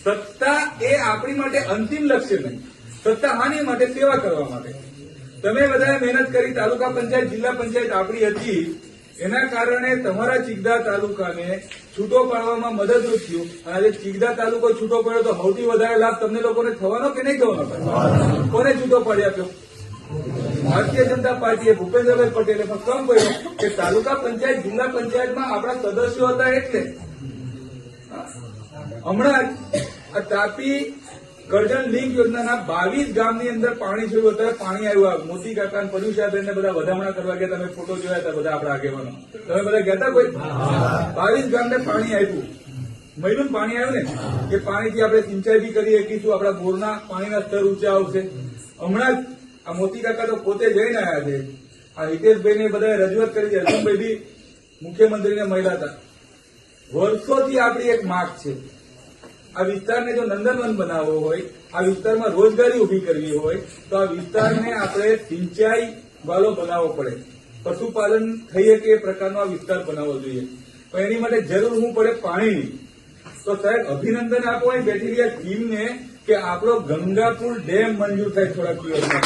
સત્તા એ આપણી માટે અંતિમ લક્ષ્ય નહીં, સત્તા હાની માટે, સેવા કરવા માટે. તમે બધાએ મહેનત કરી, તાલુકા પંચાયત જિલ્લા પંચાયત આપણી હતી, એના કારણે તમારા ચિગદા તાલુકાને છૂટો પાડવામાં મદદરૂપ થયું. અને આજે ચિગદા તાલુકો છૂટો પડ્યો તો સૌથી વધારે લાભ તમને લોકોને થવાનો કે નહીં થવાનો? કોને છૂટો પાડી આપ્યો? ભારતીય જનતા પાર્ટીએ, ભૂપેન્દ્રભાઈ પટેલે પણ કેમ કહ્યું કે તાલુકા પંચાયત જિલ્લા પંચાયતમાં આપણા સદસ્યો હતા એટલે. હમણાં આ તાપી કરજણ લિંક યોજનાના 22 ગામની અંદર પાણી જોયું, અત્યારે પાણી આવ્યું. મોદી કાકા પર્યુષાબેન ને બધા વધામણા કરવા ગયા, તમે ફોટો જોયા હતા બધા આપણા આગેવાનો, તમે બધા ગયા હતા કોઈ? 22 ગામને પાણી આવ્યું, મહિનું પાણી આવ્યું ને, એ પાણીથી આપણે સિંચાઈ બી કરી શકીશું, આપણા બોરના પાણીના સ્તર ઊંચા આવશે. હમણાં જ આ મોતી કાકા તો પોતે જઈને આવ્યા છે, આ હિતેશભાઈને બધાએ રજૂઆત કરી છે, અર્જુનભાઈ બી મુખ્યમંત્રીને મળ્યા હતા. વર્ષોથી આપણી એક માંગ છે, આ વિસ્તારને જો નંદનવન બનાવવો હોય, આ વિસ્તારમાં રોજગારી ઉભી કરવી હોય, તો આ વિસ્તારને આપણે સિંચાઈ વાળો બનાવવો પડે, પશુપાલન થઈ શકે એ પ્રકારનો આ વિસ્તાર બનાવવો જોઈએ. પણ એની માટે જરૂર શું પડે? પાણીની. તો સાહેબ અભિનંદન આપો અહીં બેઠી રહ્યા ટીમને કે આપણો ગંગાપુર ડેમ મંજૂર થાય થોડાક દિવસમાં.